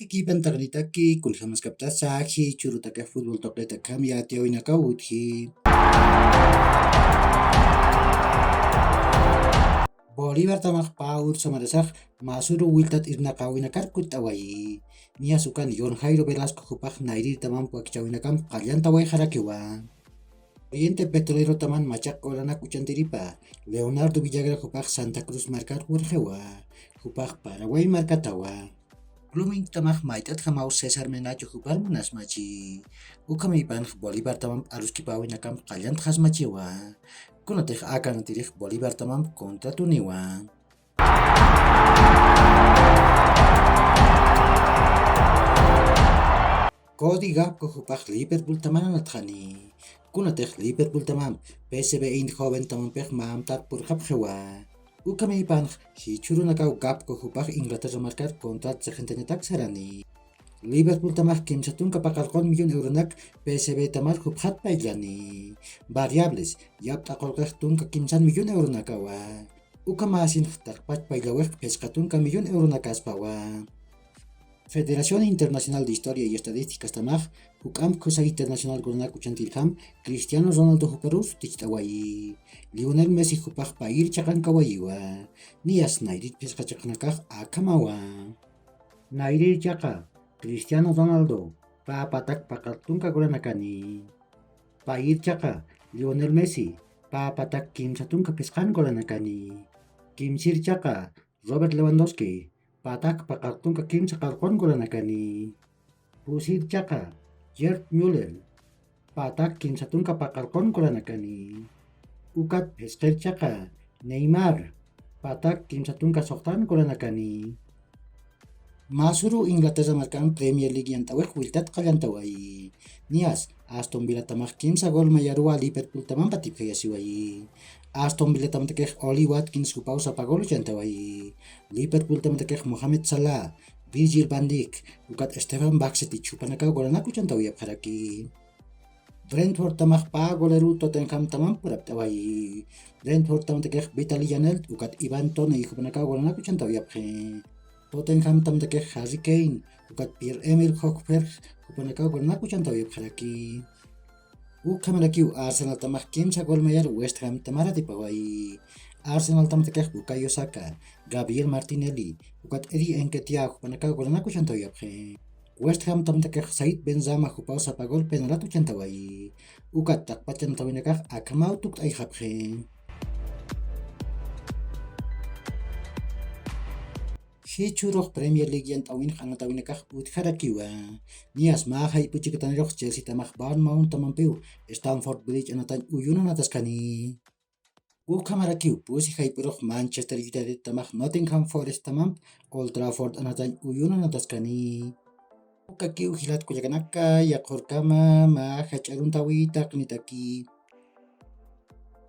Kikipan taglitaki, kulhamas kaptasaki, churutaka fútbol tokleta kamyati oinaka uthi. Bolívar tamak paur samarasak masuru wiltat irnaka oinakar kutawai. Nia sukan John Jairo Velasco hupak nairi tamam puakchawinakam kallantawai harakewa. Oriente petrolero taman machak orana kuchantiripa. Leonardo Villagra hupak Santa Cruz marcar urjewa. Hupak Paraguay markatawa. Blooming tamak maitat hamau Cesar Menacho hupar munas machi. Ukamipan Bolívar tamam aruski pawinakam kallant hasmachiwa. Kunatech akan tirich Bolívar tamam kontra tuniwa. Cody Gakpo hupak Liverpool taman nathani. Kunatech Liverpool tamam PSV Eindhoven tamam pech maamtar purkap hewa. Ukamipan hichuru nakau Gakpo hupak Inglaterra marcar kontra tsejentenetak sarani. Liverpool tamak kimsatun kapakalkon millón euronak PSV tamar huphat paillani. Variables yap takolkech tunka kimsan millón euronakawa. Ukamasin takpat paillawek pescatunka millón euronakaspawa. Federación Internacional de Historia y Estadísticas tamak hukam Cosa Internacional Corona Kuchantilham Cristiano Ronaldo huparus tichtawai. Lionel Messi hupak pair chakan kawayiwa. Nias nairit pescachaknakah akamawa. Nairit chaka Cristiano Ronaldo papatak pakaltunka goranakani. Pair chaka Lionel Messi papatak kimsatunka peskan goranakani. Kimsir chaka Robert Lewandowski patak pakaltunka kimsa kalkon goranakani. Pusir chaka Gerd Müller patak kimsatunka pakalkon goranakani. Ukat pesker chaka Neymar patak kimsatunka soktan goranakani. Masuru Inglaterra markan Premier League yang tawek wiltat kallantawai. Nias Aston Villa tamak kimsa gol mayarua Liverpool tamam patip kayasiwai. Aston Villa tamatekeh Oli Watkins hupau sapagol jantawai. Liverpool tamatekeh Mohamed Salah, Virgil van Dijk, ukat Stefan Baksetic hupanaka golanaku jantawi haraki. Brentford tamak pa goleru Tottenham tamam purap tawai. Brentford tamatekeh Vitaly Janelt ukat Ivan Toney hupanaka golanaku jantawi Tottenham tamtekeh Harry Kane, ukat Pierre-Emile Hojbjerg, hupanaka golanaku jantawi haraki. Ukamaraki Arsenal tamak kimsa gol mayar West Ham tamara tipawai. Arsenal tamtekeh Bukayo Saka, Gabriel Martinelli, ukat Eddie Nketiah hupanaka golanaku jantawi West Ham tamtekeh Said Benzema hupau sapagol penalatu jantawai. Ukat takpat jantawinakah akamau tuk ay Hichurok Premier League yang tawin hangatawinakah utharakiwa. Nias mahay puchikatanirok Chelsea tamak Bournemouth tamampiu Stamford Bridge anatan uyunan atas kani. Ukamarakiu pusi haypurok Manchester United tamak Nottingham Forest tamam Old Trafford anatan uyunan atas kani. Ukakiu hilat kuyakanaka yakorkama mahacharuntawi taknitaki.